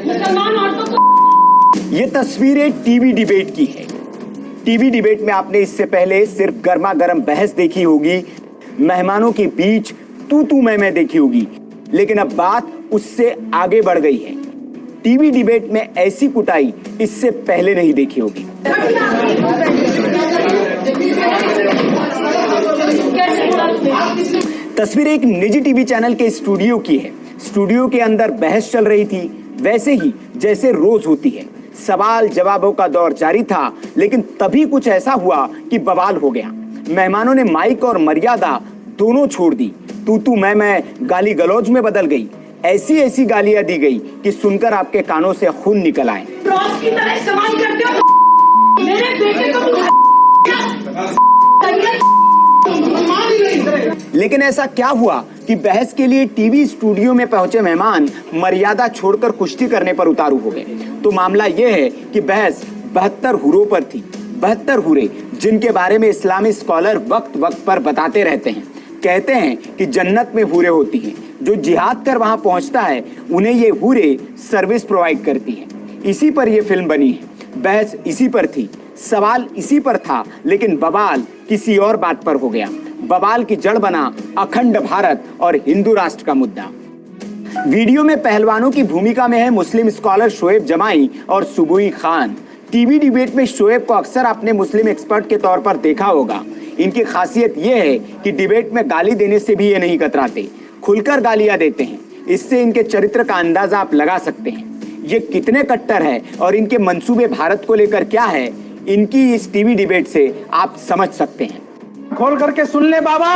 मुसलमान औरतों को। ये तस्वीरें टीवी डिबेट की है। टीवी डिबेट में आपने इससे पहले सिर्फ गर्मा गर्म बहस देखी होगी, मेहमानों के बीच तू मैं देखी होगी, लेकिन अब बात उससे आगे बढ़ गई है। टीवी डिबेट में ऐसी कुटाई इससे पहले नहीं देखी होगी। तस्वीर एक निजी टीवी चैनल के स्टूडियो की है। स्टूडियो के अंदर बहस चल रही थी, वैसे ही जैसे रोज होती है। सवाल जवाबों का दौर जारी था, लेकिन तभी कुछ ऐसा हुआ कि बवाल हो गया। मेहमानों ने माइक और मर्यादा दोनों छोड़ दी। तू मैं गाली गलौज में बदल गई। ऐसी गालियां दी गई कि सुनकर आपके कानों से खून निकल आए। क्रॉस की तरह इस्तेमाल करते हो। मेरे बेटे को लेकिन ऐसा क्या हुआ कि बहस के लिए टीवी स्टूडियो में पहुंचे मेहमान मर्यादा छोड़कर कुश्ती करने पर उतारू हो गए। तो मामला यह है कि बहस 72 हुरों पर थी। 72 हुरे जिनके बारे में इस्लामी स्कॉलर वक्त वक्त पर बताते रहते हैं। कहते हैं कि जन्नत में हुरे होती हैं। जो जिहाद कर वहां पहुंचता है उन्हें ये हुरे सर्विस प्रोवाइड करती हैं। इसी पर यह फिल्म बनी है। बहस इसी पर थी, सवाल इसी पर था, लेकिन बवाल किसी और बात पर हो गया। बवाल की जड़ बना अखंड भारत और हिंदू राष्ट्र का मुद्दा। वीडियो में पहलवानों की भूमिका में है मुस्लिम स्कॉलर शोएब जमाई और सुबुई खान। टीवी डिबेट में शोएब को अक्सर आपने मुस्लिम एक्सपर्ट के तौर पर देखा होगा। इनकी खासियत यह है कि डिबेट में गाली देने से भी ये नहीं कतराते, खुलकर गालियां देते हैं। इससे इनके चरित्र का अंदाजा आप लगा सकते हैं। ये कितने कट्टर है और इनके मंसूबे भारत को लेकर क्या है, इनकी इस टीवी डिबेट से आप समझ सकते हैं। खोल करके सुन ले बाबा,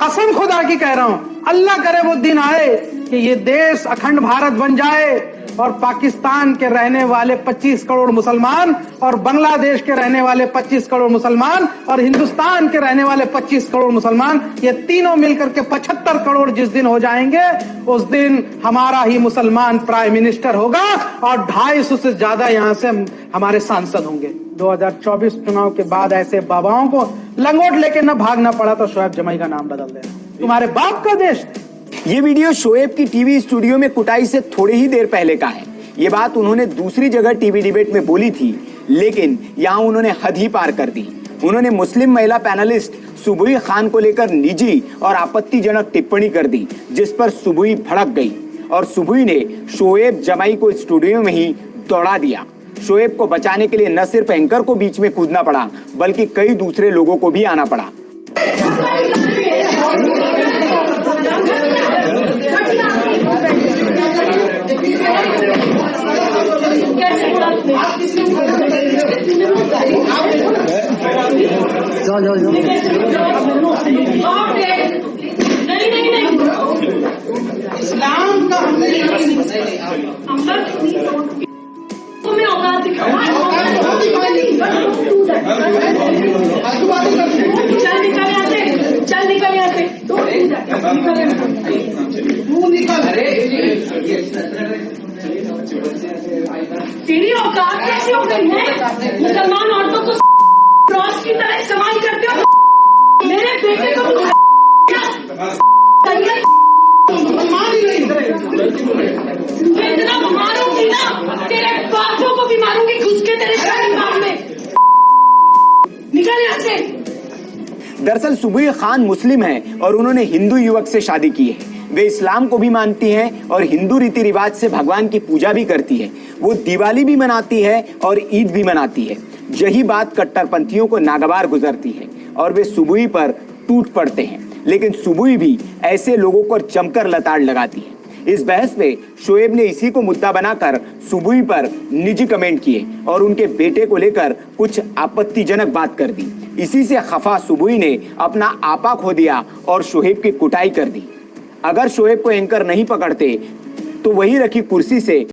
कसम खुदा की कह रहा हूं, अल्लाह करे वो दिन आए कि ये देश अखंड भारत बन जाए और पाकिस्तान के रहने वाले 25 करोड़ मुसलमान और बांग्लादेश के रहने वाले 25 करोड़ मुसलमान और हिंदुस्तान के रहने वाले 25 करोड़ मुसलमान, ये तीनों मिलकर के 75 करोड़ जिस दिन हो जाएंगे, उस दिन हमारा ही मुसलमान प्राइम मिनिस्टर होगा और 250 से ज्यादा यहाँ से हमारे सांसद होंगे। 2024 चुनाव के बाद ऐसे बाबाओं को लंगोट लेके न भागना पड़ा तो शोएब जमाई का नाम बदल देना। तुम्हारे बाप का देश। ये वीडियो शोएब की टीवी स्टूडियो में कुटाई से थोड़ी ही देर पहले का है। ये बात उन्होंने दूसरी जगह टीवी डिबेट में बोली थी, लेकिन यहाँ उन्होंने हद ही पार कर दी। उन्होंने मुस्लिम महिला पैनलिस्ट सुबुई खान को लेकर निजी और आपत्तिजनक टिप्पणी कर दी, जिस पर सुबुई भड़क गई और सुबुई ने शोएब जमाई को स्टूडियो में ही दौड़ा दिया। शोएब को बचाने के लिए न सिर्फ एंकर को बीच में कूदना पड़ा, बल्कि कई दूसरे लोगों को भी आना पड़ा। इस्लाम का तुम्हें औकात दिखाओ। चल निकल यहाँ से, चल निकल यहाँ से, तेरी औकात कैसी हो गई है? मुसलमान औरतों को क्रॉस की तरह इस्तेमाल करते हो। मेरे बेटे को इतना मारूंगी ना, तेरे बापों को भी मारूंगी घुस के तेरे शरीर में। निकल यहाँ से। दरअसल सुबुई खान मुस्लिम हैं और उन्होंने हिंदू युवक से शादी की है। वे इस्लाम को भी मानती हैं और हिंदू रीति रिवाज से भगवान की पूजा भी करती है। वो दिवाली भी मनाती है और ईद भी मनाती है। यही बात कट्टरपंथियों को नागवार गुजरती है और वे सुबुई पर टूट पड़ते हैं। लेकिन सुबुई भी ऐसे लोगों को जमकर लताड़ लगाती है। इस बहस में शोएब ने इसी को मुद्दा बनाकर सुबुई पर निजी कमेंट किए और उनके बेटे को लेकर कुछ आपत्तिजनक बात कर दी। इसी से खफा सुबुई ने अपना आपा खो दिया और शोएब की कुटाई कर दी। अगर शोएब को एंकर नहीं पकड़ते तो वही रखी कुर्सी से